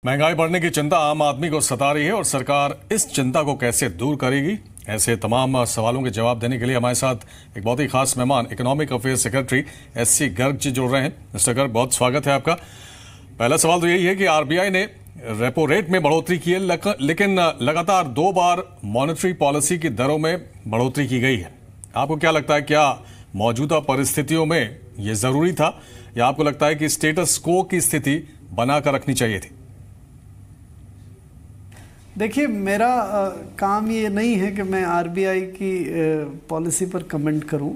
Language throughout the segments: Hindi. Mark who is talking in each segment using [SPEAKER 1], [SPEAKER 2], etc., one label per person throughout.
[SPEAKER 1] महंगाई बढ़ने की चिंता आम आदमी को सता रही है और सरकार इस चिंता को कैसे दूर करेगी, ऐसे तमाम सवालों के जवाब देने के लिए हमारे साथ एक बहुत ही खास मेहमान economic affairs secretary SC Garg ji जुड़ रहे हैं। मिस्टर गर्ग, बहुत स्वागत है आपका। पहला सवाल तो यही है कि आरबीआई ने रेपो रेट में बढ़ोतरी की है, लेकिन लगातार 2 बार मॉनेटरी पॉलिसी की दरों में बढ़ोतरी की गई है। आपको क्या लगता है, क्या मौजूदा परिस्थितियों में ये जरूरी था, या आपको लगता है कि स्टेटस को की स्थिति बनाकर रखनी चाहिए थी?
[SPEAKER 2] देखिए, मेरा काम ये नहीं है कि मैं आरबीआई की पॉलिसी पर कमेंट करूं।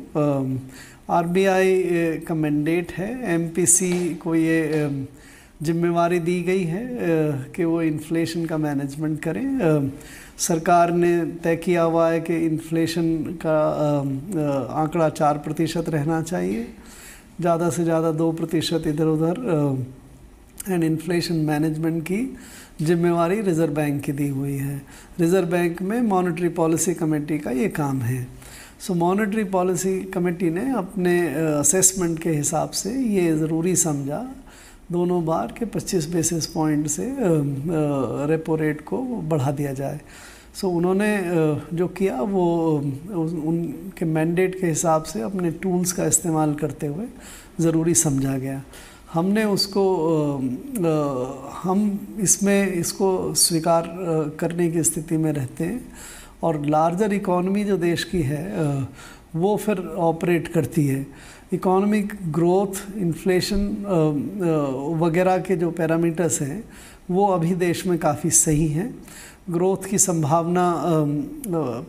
[SPEAKER 2] आरबीआई का मैंडेट है, एमपीसी को ये जिम्मेवारी दी गई है कि वो इन्फ्लेशन का मैनेजमेंट करें। सरकार ने तय किया हुआ है कि इन्फ्लेशन का आंकड़ा 4% रहना चाहिए, ज़्यादा से ज़्यादा 2% इधर उधर। एंड इन्फ्लेशन मैनेजमेंट की जिम्मेवारी रिज़र्व बैंक की दी हुई है। रिज़र्व बैंक में मॉनेटरी पॉलिसी कमेटी का ये काम है। सो मॉनेटरी पॉलिसी कमेटी ने अपने असेसमेंट के हिसाब से ये ज़रूरी समझा दोनों बार के 25 बेसिस पॉइंट से रेपो रेट को बढ़ा दिया जाए। सो उन्होंने जो किया वो उनके मैंडेट के हिसाब से अपने टूल्स का इस्तेमाल करते हुए ज़रूरी समझा गया। हमने उसको हम इसको स्वीकार करने की स्थिति में रहते हैं, और लार्जर इकॉनमी जो देश की है वो फिर ऑपरेट करती है। इकोनॉमिक ग्रोथ, इन्फ्लेशन वगैरह के जो पैरामीटर्स हैं वो अभी देश में काफ़ी सही हैं। ग्रोथ की संभावना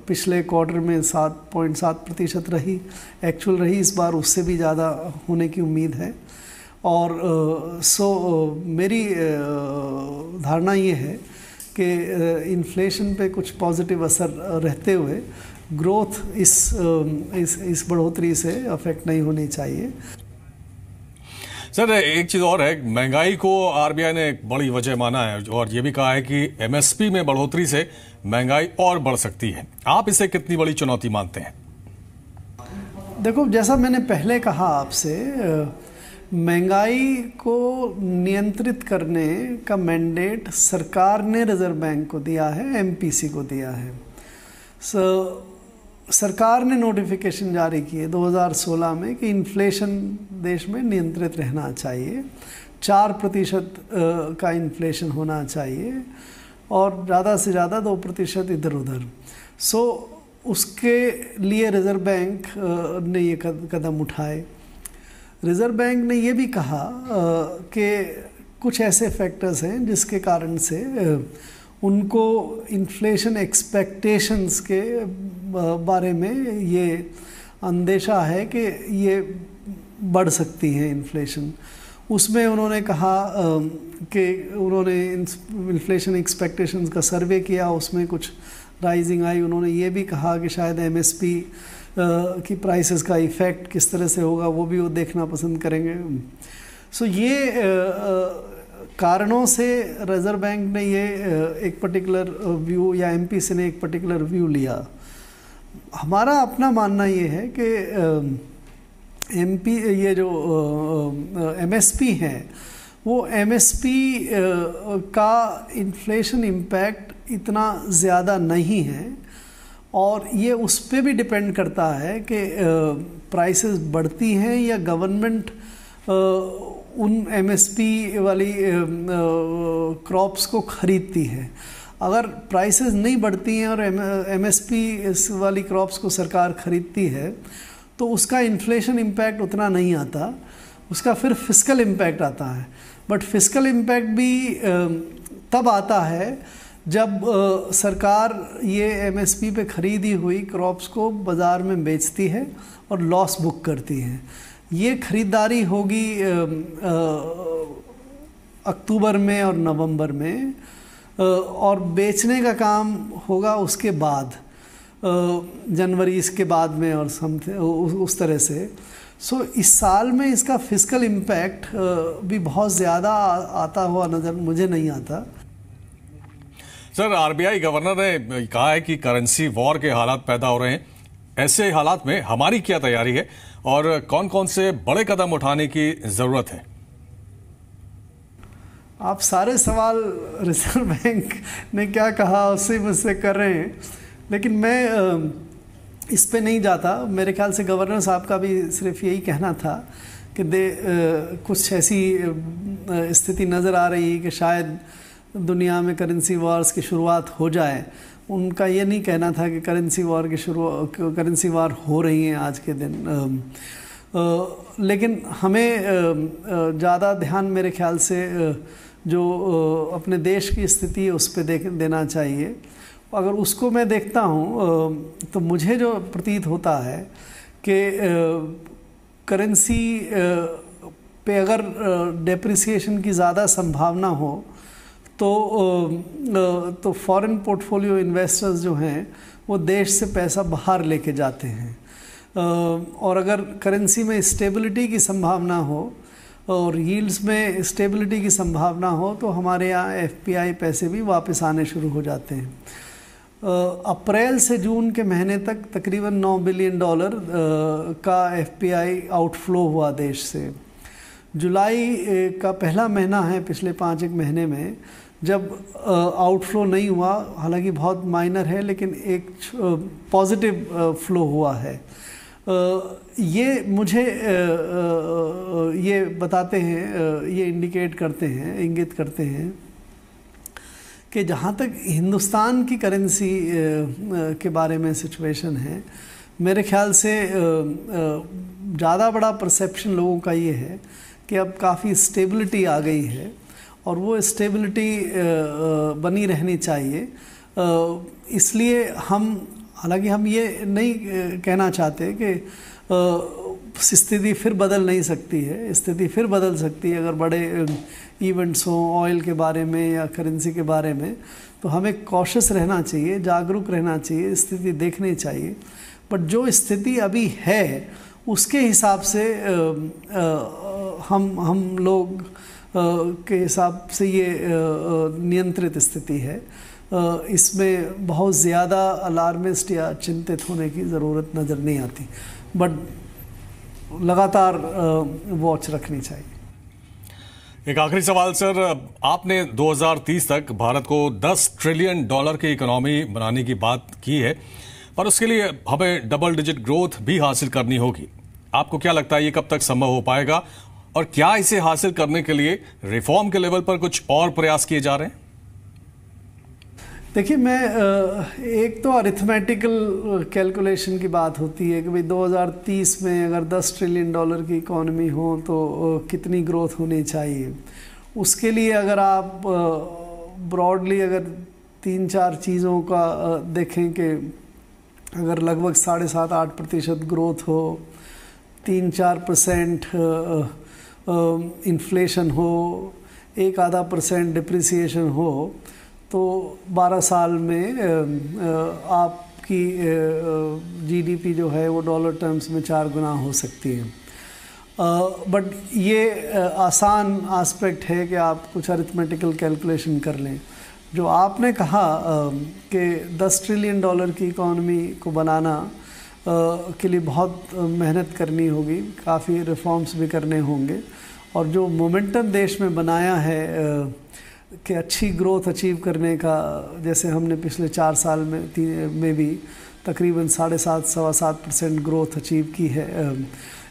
[SPEAKER 2] पिछले क्वार्टर में 7.7% रही, एक्चुअल रही, इस बार उससे भी ज़्यादा होने की उम्मीद है। और मेरी धारणा ये है कि इन्फ्लेशन पे कुछ पॉजिटिव असर रहते हुए ग्रोथ इस बढ़ोतरी से अफेक्ट नहीं होनी चाहिए।
[SPEAKER 1] सर, एक चीज़ और है, महंगाई को आरबीआई ने एक बड़ी वजह माना है और ये भी कहा है कि एमएसपी में बढ़ोतरी से महंगाई और बढ़ सकती है। आप इसे कितनी बड़ी चुनौती मानते हैं?
[SPEAKER 2] देखो, जैसा मैंने पहले कहा आपसे, महंगाई को नियंत्रित करने का मैंडेट सरकार ने रिज़र्व बैंक को दिया है, एमपीसी को दिया है। सरकार ने नोटिफिकेशन जारी किए 2016 में कि इन्फ्लेशन देश में नियंत्रित रहना चाहिए, 4% का इन्फ्लेशन होना चाहिए और ज़्यादा से ज़्यादा 2% इधर उधर। उसके लिए रिज़र्व बैंक ने ये कदम उठाए। रिज़र्व बैंक ने ये भी कहा कि कुछ ऐसे फैक्टर्स हैं जिसके कारण से उनको इन्फ्लेशन एक्सपेक्टेशंस के बारे में ये अंदेशा है कि ये बढ़ सकती है इन्फ्लेशन। उसमें उन्होंने कहा कि उन्होंने इन्फ्लेशन एक्सपेक्टेशंस का सर्वे किया, उसमें कुछ राइजिंग आई। उन्होंने ये भी कहा कि शायद एमएसपी की प्राइसेस का इफ़ेक्ट किस तरह से होगा वो भी वो देखना पसंद करेंगे। ये कारणों से रिज़र्व बैंक ने ये एक पर्टिकुलर व्यू, या एमपीसी ने एक पर्टिकुलर व्यू लिया। हमारा अपना मानना ये है कि ये जो एमएसपी है वो एमएसपी का इन्फ्लेशन इम्पैक्ट इतना ज़्यादा नहीं है, और ये उस पर भी डिपेंड करता है कि प्राइसेस बढ़ती हैं या गवर्नमेंट उन एमएसपी वाली क्रॉप्स को ख़रीदती है। अगर प्राइसेस नहीं बढ़ती हैं और एमएसपी वाली क्रॉप्स को सरकार ख़रीदती है तो उसका इन्फ्लेशन इम्पैक्ट उतना नहीं आता, उसका फिर फिस्कल इम्पैक्ट आता है। बट फिस्कल इम्पैक्ट भी तब आता है जब सरकार ये एमएसपी पे ख़रीदी हुई क्रॉप्स को बाज़ार में बेचती है और लॉस बुक करती है। ये ख़रीदारी होगी अक्टूबर में और नवंबर में, और बेचने का काम होगा उसके बाद, जनवरी इसके बाद में और उस तरह से। इस साल में इसका फिस्कल इम्पैक्ट भी बहुत ज़्यादा आता हुआ नज़र मुझे नहीं आता।
[SPEAKER 1] सर, आरबीआई गवर्नर ने कहा है कि करेंसी वॉर के हालात पैदा हो रहे हैं। ऐसे हालात में हमारी क्या तैयारी है और कौन कौन से बड़े कदम उठाने की ज़रूरत है?
[SPEAKER 2] आप सारे सवाल रिजर्व बैंक ने क्या कहा उससे मुझसे कर रहे हैं, लेकिन मैं इस पे नहीं जाता। मेरे ख्याल से गवर्नर साहब का भी सिर्फ यही कहना था कि कुछ ऐसी स्थिति नज़र आ रही है कि शायद दुनिया में करेंसी वॉर्स की शुरुआत हो जाए। उनका ये नहीं कहना था कि करेंसी वॉर हो रही हैं आज के दिन। लेकिन हमें ज़्यादा ध्यान मेरे ख्याल से जो अपने देश की स्थिति है उस पर देना चाहिए। अगर उसको मैं देखता हूँ तो मुझे जो प्रतीत होता है कि करेंसी पे अगर डेप्रिसिएशन की ज़्यादा संभावना हो तो फॉरेन पोर्टफोलियो इन्वेस्टर्स जो हैं वो देश से पैसा बाहर लेके जाते हैं, और अगर करेंसी में स्टेबिलिटी की संभावना हो और यील्ड्स में स्टेबिलिटी की संभावना हो तो हमारे यहाँ एफपीआई पैसे भी वापस आने शुरू हो जाते हैं। अप्रैल से जून के महीने तक तकरीबन $9 बिलियन का एफपीआई आउटफ्लो हुआ देश से। जुलाई का पहला महीना है पिछले 5 महीने में जब आउटफ्लो नहीं हुआ, हालांकि बहुत माइनर है लेकिन एक पॉजिटिव फ्लो हुआ है। ये मुझे ये बताते हैं, ये इंडिकेट करते हैं, इंगित करते हैं कि जहाँ तक हिंदुस्तान की करेंसी के बारे में सिचुएशन है, मेरे ख्याल से ज़्यादा बड़ा परसेप्शन लोगों का ये है कि अब काफ़ी स्टेबिलिटी आ गई है और वो स्टेबिलिटी बनी रहनी चाहिए। इसलिए हालांकि हम ये नहीं कहना चाहते कि स्थिति फिर बदल नहीं सकती है। स्थिति फिर बदल सकती है अगर बड़े इवेंट्स हों ऑयल के बारे में या करेंसी के बारे में, तो हमें कॉशियस रहना चाहिए, जागरूक रहना चाहिए, स्थिति देखनी चाहिए। बट जो स्थिति अभी है उसके हिसाब से हम लोग के हिसाब से ये नियंत्रित स्थिति है। इसमें बहुत ज़्यादा अलार्मिस्ट या चिंतित होने की ज़रूरत नज़र नहीं आती, बट लगातार वॉच रखनी चाहिए।
[SPEAKER 1] एक आखिरी सवाल सर, आपने 2030 तक भारत को $10 ट्रिलियन की इकोनॉमी बनाने की बात की है, पर उसके लिए हमें डबल डिजिट ग्रोथ भी हासिल करनी होगी। आपको क्या लगता है ये कब तक संभव हो पाएगा, और क्या इसे हासिल करने के लिए रिफॉर्म के लेवल पर कुछ और प्रयास किए जा रहे हैं?
[SPEAKER 2] देखिए, मैं एक तो अरिथमेटिकल कैलकुलेशन की बात होती है कि भाई 2030 में अगर $10 ट्रिलियन की इकॉनमी हो तो कितनी ग्रोथ होनी चाहिए। उसके लिए अगर आप ब्रॉडली अगर 3-4 चीज़ों का देखें कि अगर लगभग 7.5-8% ग्रोथ हो, 3-4% इन्फ्लेशन हो, 1-आधा% डिप्रिसिएशन हो, तो 12 साल में आपकी जीडीपी जो है वो डॉलर टर्म्स में 4 गुना हो सकती है। बट ये आसान एस्पेक्ट है कि आप कुछ अरिथमेटिकल कैलकुलेशन कर लें। जो आपने कहा कि $10 ट्रिलियन की इकॉनमी को बनाना के लिए बहुत मेहनत करनी होगी, काफ़ी रिफॉर्म्स भी करने होंगे, और जो मोमेंटम देश में बनाया है कि अच्छी ग्रोथ अचीव करने का, जैसे हमने पिछले 4 साल में भी तकरीबन 7.5-7.25% ग्रोथ अचीव की है,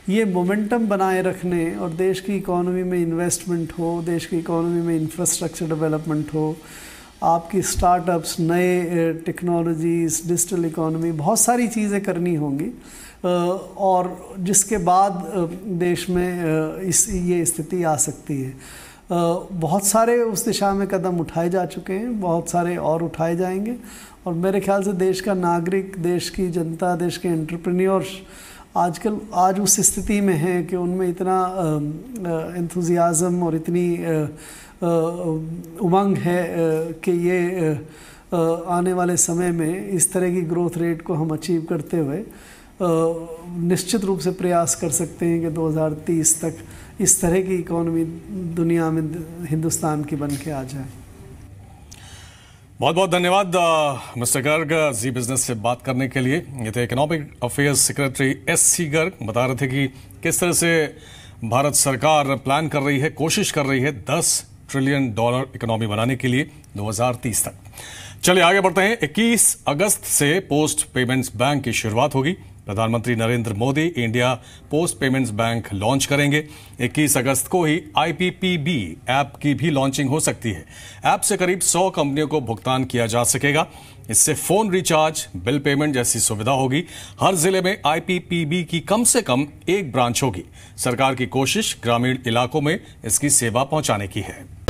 [SPEAKER 2] ये मोमेंटम बनाए रखने और देश की इकॉनमी में इन्वेस्टमेंट हो, देश की इकॉनमी में इंफ्रास्ट्रक्चर डेवलपमेंट हो, आपकी स्टार्टअप्स, नए टेक्नोलॉजीज़, डिजिटल इकॉनमी, बहुत सारी चीज़ें करनी होंगी, और जिसके बाद देश में ये स्थिति आ सकती है। बहुत सारे उस दिशा में कदम उठाए जा चुके हैं, बहुत सारे और उठाए जाएंगे, और मेरे ख्याल से देश का नागरिक, देश की जनता, देश के एंटरप्रेन्योर्स आज उस स्थिति में हैं कि उनमें इतना एंथुजियाज़म और इतनी उमंग है कि ये आने वाले समय में इस तरह की ग्रोथ रेट को हम अचीव करते हुए निश्चित रूप से प्रयास कर सकते हैं कि 2030 तक इस तरह की इकोनॉमी दुनिया में हिंदुस्तान की बन के आ जाए।
[SPEAKER 1] बहुत बहुत धन्यवाद मिस्टर गर्ग जी बिजनेस से बात करने के लिए। ये थे economic affairs secretary SC Garg, बता रहे थे कि किस तरह से भारत सरकार प्लान कर रही है, कोशिश कर रही है $10 ट्रिलियन डॉलर इकोनॉमी बनाने के लिए 2030 तक। चलिए आगे बढ़ते हैं। 21 अगस्त से पोस्ट पेमेंट्स बैंक की शुरुआत होगी। प्रधानमंत्री Narendra Modi India post payments bank launch करेंगे। 21 अगस्त को ही IPPB ऐप की भी लॉन्चिंग हो सकती है। ऐप से करीब 100 कंपनियों को भुगतान किया जा सकेगा। इससे फोन रिचार्ज, बिल पेमेंट जैसी सुविधा होगी। हर जिले में IPPB की कम से कम एक ब्रांच होगी। सरकार की कोशिश ग्रामीण इलाकों में इसकी सेवा पहुंचाने की है।